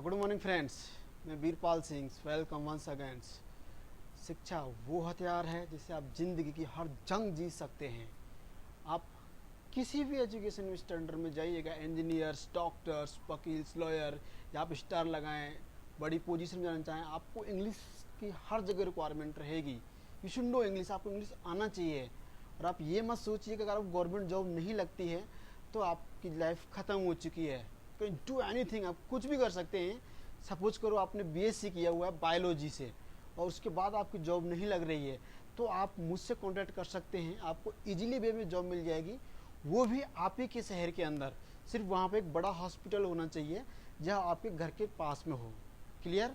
Good morning friends, मैं Birpal Singh. Welcome once again. शिक्षा वो हथियार है जिससे आप जिंदगी की हर जंग जीत सकते हैं। आप किसी भी एजुकेशन स्टैंडर्ड में जाइएगा, इंजीनियर्स, डॉक्टर्स, वकील्स, लॉयर, या आप स्टार लगाएं, बड़ी पोजीशन में जाना चाहें, आपको इंग्लिश की हर जगह रिक्वायरमेंट रहेगी। यू शुड नो इंग्लिश, आपको इंग्लिश आना चाहिए। और आप ये मत सोचिए कि अगर आप गवर्नमेंट जॉब नहीं लगती है तो आपकी लाइफ ख़त्म हो चुकी है। कैन डू एनीथिंग, आप कुछ भी कर सकते हैं। सपोज करो आपने बीएससी किया हुआ है बायोलॉजी से और उसके बाद आपकी जॉब नहीं लग रही है, तो आप मुझसे कांटेक्ट कर सकते हैं, आपको इजीली वे में जॉब मिल जाएगी, वो भी आप ही के शहर के अंदर। सिर्फ वहाँ पे एक बड़ा हॉस्पिटल होना चाहिए जहाँ आपके घर के पास में हो। क्लियर?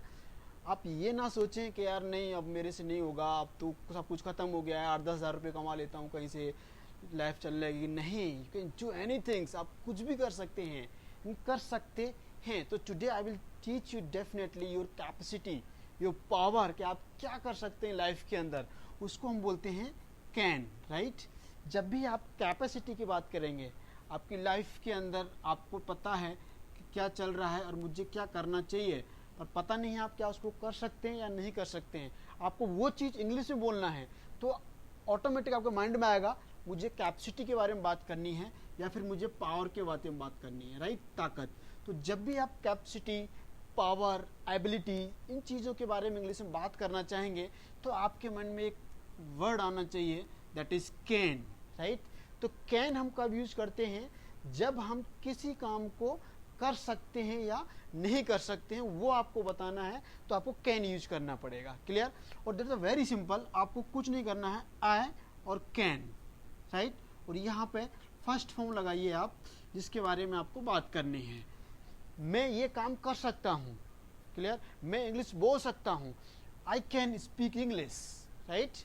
आप ये ना सोचें कि यार नहीं अब मेरे से नहीं होगा, अब तो सब कुछ ख़त्म हो गया है, 8-10 हज़ार रुपये कमा लेता हूँ कहीं से, लाइफ चल जाएगी। नहीं, you can do any things, आप कुछ भी कर सकते हैं, कर सकते हैं। तो today I will teach you definitely your capacity, your power, कि आप क्या कर सकते हैं लाइफ के अंदर। उसको हम बोलते हैं कैन, राइट। जब भी आप कैपेसिटी की बात करेंगे, आपकी लाइफ के अंदर आपको पता है कि क्या चल रहा है और मुझे क्या करना चाहिए, पर पता नहीं है आप क्या उसको कर सकते हैं या नहीं कर सकते हैं, आपको वो चीज़ इंग्लिश में बोलना है, तो ऑटोमेटिक आपके माइंड में आएगा मुझे कैपेसिटी के बारे में बात करनी है या फिर मुझे पावर के बारे में बात करनी है, राइट, ताकत। तो जब भी आप कैपेसिटी, पावर, एबिलिटी, इन चीज़ों के बारे में इंग्लिश में बात करना चाहेंगे तो आपके मन में एक वर्ड आना चाहिए, दैट इज़ कैन, राइट। तो कैन हम कब यूज करते हैं? जब हम किसी काम को कर सकते हैं या नहीं कर सकते हैं, वो आपको बताना है, तो आपको कैन यूज करना पड़ेगा। क्लियर? और दैट्स अ वेरी सिंपल, आपको कुछ नहीं करना है, आई और कैन, राइट। और यहाँ पे फर्स्ट फॉर्म लगाइए आप, जिसके बारे में आपको बात करनी है। मैं ये काम कर सकता हूँ, क्लियर, मैं इंग्लिश बोल सकता हूँ, I can speak English, right.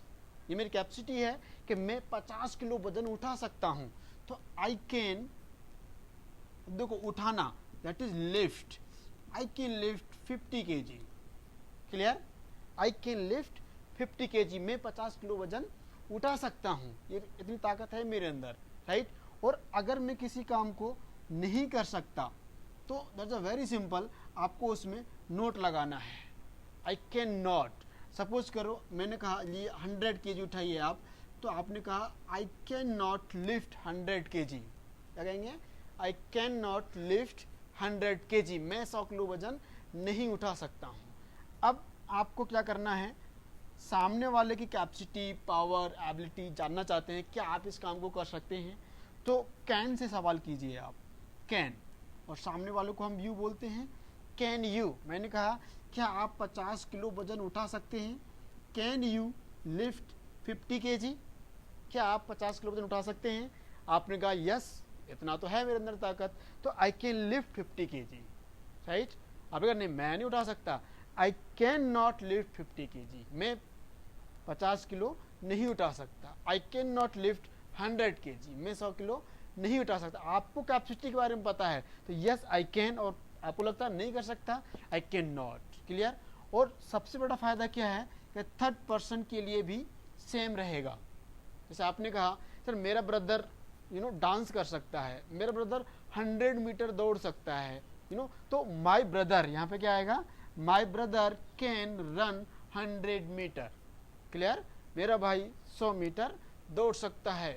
ये मेरी कैपेसिटी है कि मैं 50 किलो वजन उठा सकता हूँ, तो आई कैन, देखो उठाना, that is lift, I can lift 50 kg। Clear? I can lift 50 kg, मैं 50 किलो वजन उठा सकता हूँ, ये इतनी ताकत है मेरे अंदर, राइट। और अगर मैं किसी काम को नहीं कर सकता तो दैट्स अ वेरी सिंपल, आपको उसमें नोट लगाना है, आई कैन नॉट। सपोज करो मैंने कहा ये 100 kg उठाइए आप, तो आपने कहा आई कैन नॉट लिफ्ट 100 kg। क्या कहेंगे? आई कैन नॉट लिफ्ट 100 kg, मैं 100 किलो वजन नहीं उठा सकता हूँ। अब आपको क्या करना है, सामने वाले की कैपेसिटी, पावर, एबिलिटी जानना चाहते हैं, क्या आप इस काम को कर सकते हैं, तो कैन से सवाल कीजिए आप, कैन। और सामने वालों को हम यू बोलते हैं, कैन यू। मैंने कहा क्या आप 50 किलो वजन उठा सकते हैं? Can you lift 50 kg? क्या आप 50 किलो वजन उठा सकते हैं? आपने कहा यस, इतना तो है मेरे अंदर ताकत, तो I can lift 50 kg, right. आप अगर नहीं, मैं नहीं उठा सकता, आई कैन नॉट लिफ्ट 50 kg, मैं 50 किलो नहीं उठा सकता। आई कैन नॉट लिफ्ट 100 kg, मैं 100 किलो नहीं उठा सकता। आपको कैपेसिटी के बारे में पता है, तो यस आई कैन, और आपको लगता है नहीं कर सकता, आई कैन नॉट। क्लियर? और सबसे बड़ा फायदा क्या है कि थर्ड पर्सन के लिए भी सेम रहेगा। जैसे आपने कहा सर मेरा ब्रदर डांस कर सकता है, मेरा ब्रदर 100 मीटर दौड़ सकता है, तो माई ब्रदर, यहाँ पे क्या आएगा, my brother can run 100 meter. Clear? मेरा भाई 100 मीटर दौड़ सकता है,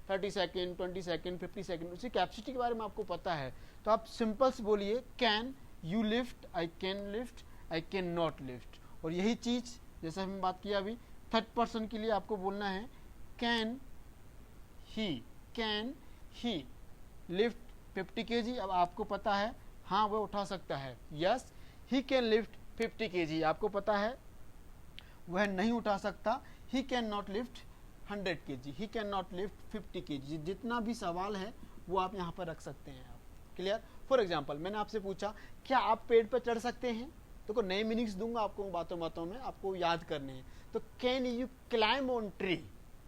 30 सेकेंड, 20 सेकेंड, 50 सेकेंड, उसी कैपेसिटी के बारे में आपको पता है, तो आप सिंपल से बोलिए can you lift, I can lift, I can not lift. और यही चीज़ जैसे हमने बात किया अभी, थर्ड पर्सन के लिए आपको बोलना है कैन ही लिफ्ट 50 kg। अब आपको पता है हाँ वो उठा सकता है, yes he can lift 50 kg। आपको पता है वह नहीं उठा सकता, ही can not lift 100 kg, he can not lift 50 kg। जितना भी सवाल है वो आप यहाँ पर रख सकते हैं आप। क्लियर? फॉर एग्जाम्पल मैंने आपसे पूछा क्या आप पेड़ पर चढ़ सकते हैं, तो नए मीनिंग्स दूंगा आपको, बातों बातों में आपको याद करने हैं। तो can you climb on tree,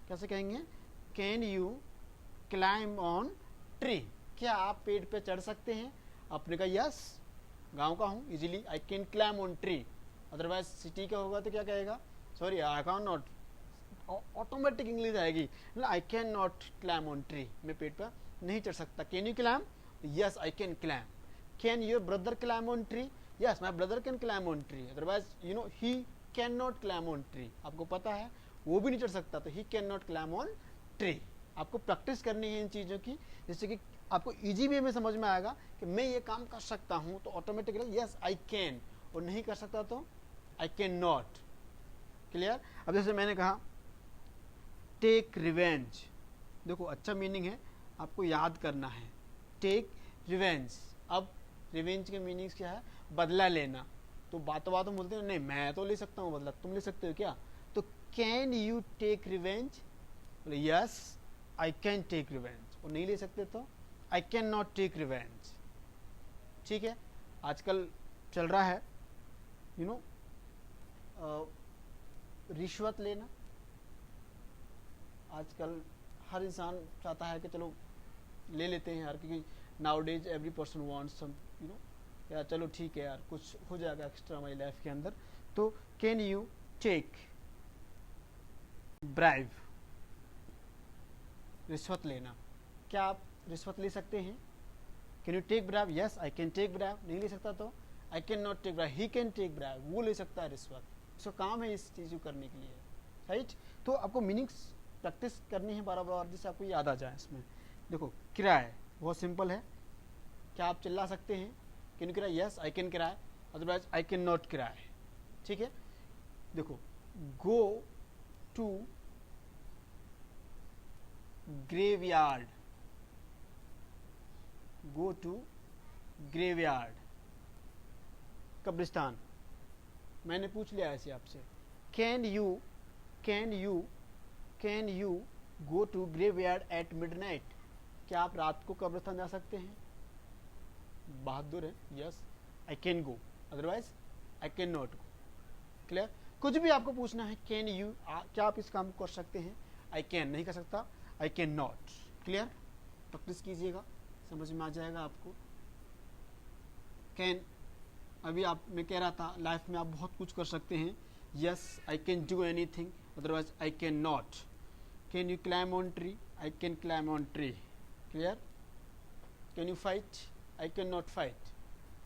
कैसे कहेंगे, can you climb on tree, क्या आप पेड़ पे चढ़ सकते हैं? आपने कहा यस, गांव का हूँ, easily I can climb on tree. Otherwise city का होगा तो क्या कहेगा, sorry I can not, automatic English आएगी, I can not climb on tree, मैं पेड़ पर नहीं चढ़ सकता। Can you climb? Yes I can climb. Can your brother climb on tree, yes my brother can climb on tree, otherwise you know he can not climb on tree, आपको पता है वो भी नहीं चढ़ सकता, तो ही can not climb on tree. आपको प्रैक्टिस करनी है इन चीज़ों की, जिससे कि आपको इजी वे में समझ में आएगा कि मैं ये काम कर सकता हूँ, तो ऑटोमेटिकली यस आई कैन, और नहीं कर सकता तो आई कैन नॉट। क्लियर? अब जैसे मैंने कहा टेक रिवेंज, देखो अच्छा मीनिंग है, आपको याद करना है। टेक रिवेंज, अब रिवेंज के मीनिंग्स क्या है? बदला लेना। तो बातों में बोलते हैं नहीं मैं तो ले सकता हूँ बदला, तुम ले सकते हो क्या? तो कैन यू टेक रिवेंज, बोले yes I can take revenge, और नहीं ले सकते तो I can not take revenge. ठीक है? आजकल चल रहा है यू नो रिश्वत लेना। आजकल हर इंसान चाहता है कि चलो ले लेते हैं यार, क्योंकि nowadays every person wants some you know, यार चलो ठीक है यार कुछ हो जाएगा एक्स्ट्रा हमारी लाइफ के अंदर। तो कैन यू टेक ब्राइब, रिश्वत लेना, क्या आप रिश्वत ले सकते हैं? Can you take bribe? Yes I can take bribe. नहीं ले सकता तो I can not take bribe, he can take bribe, वो ले सकता है रिश्वत, उसका काम है इस चीज़ को करने के लिए, राइट? तो आपको मीनिंग्स प्रैक्टिस करनी है बार बार, जिससे आपको याद आ जाए। इसमें देखो किराए बहुत सिंपल है, क्या आप चिल्ला सकते हैं? Can you cry? Yes I can cry, otherwise I can not cry. ठीक है? देखो go to graveyard, go to graveyard, कब्रिस्तान। मैंने पूछ लिया ऐसे आपसे, can you go to graveyard at midnight, क्या आप रात को कब्रिस्तान जा सकते हैं? बहादुर है, yes I can go, otherwise I can not go. Clear? कुछ भी आपको पूछना है कैन यू, क्या आप इस काम को कर सकते हैं? आई कैन, नहीं कर सकता आई कैन नॉट। क्लियर? प्रैक्टिस कीजिएगा, समझ में आ जाएगा आपको। कैन, अभी आप मैं कह रहा था लाइफ में आप बहुत कुछ कर सकते हैं। Yes I can do anything, otherwise I can not. Can you climb on tree? I can climb on tree. Clear? Can you fight? I can not fight.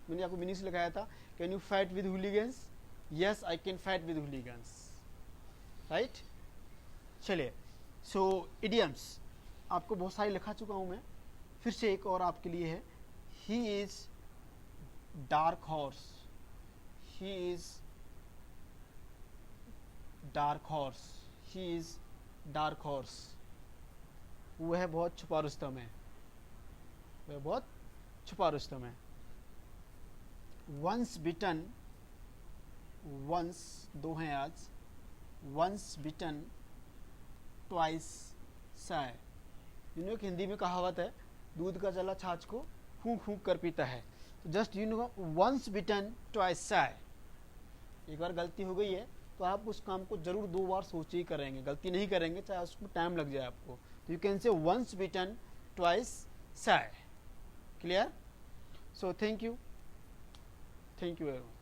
मैंने आपको मीनिंग्स लगाया था, can you fight with hooligans? Yes I can fight with hooligans, right? चलिए, सो idioms आपको बहुत सारी लिखा चुका हूँ मैं, फिर से एक और आपके लिए है। He is dark horse, he is dark horse, he is dark horse, वह बहुत छुपा रुस्तम है, वह बहुत छुपा रुस्तम है। वंस बिटन, वंस दो हैं आज, वंस बिटन ट्वाइस साय। एक हिंदी में कहावत है, दूध का जला छाछ को फूंक फूंक कर पीता है। तो just you know once bitten twice shy, एक बार गलती हो गई है तो आप उस काम को जरूर दो बार सोच ही करेंगे, गलती नहीं करेंगे चाहे उसको टाइम लग जाए आपको। तो you can say once bitten twice shy. Clear? So thank you very much.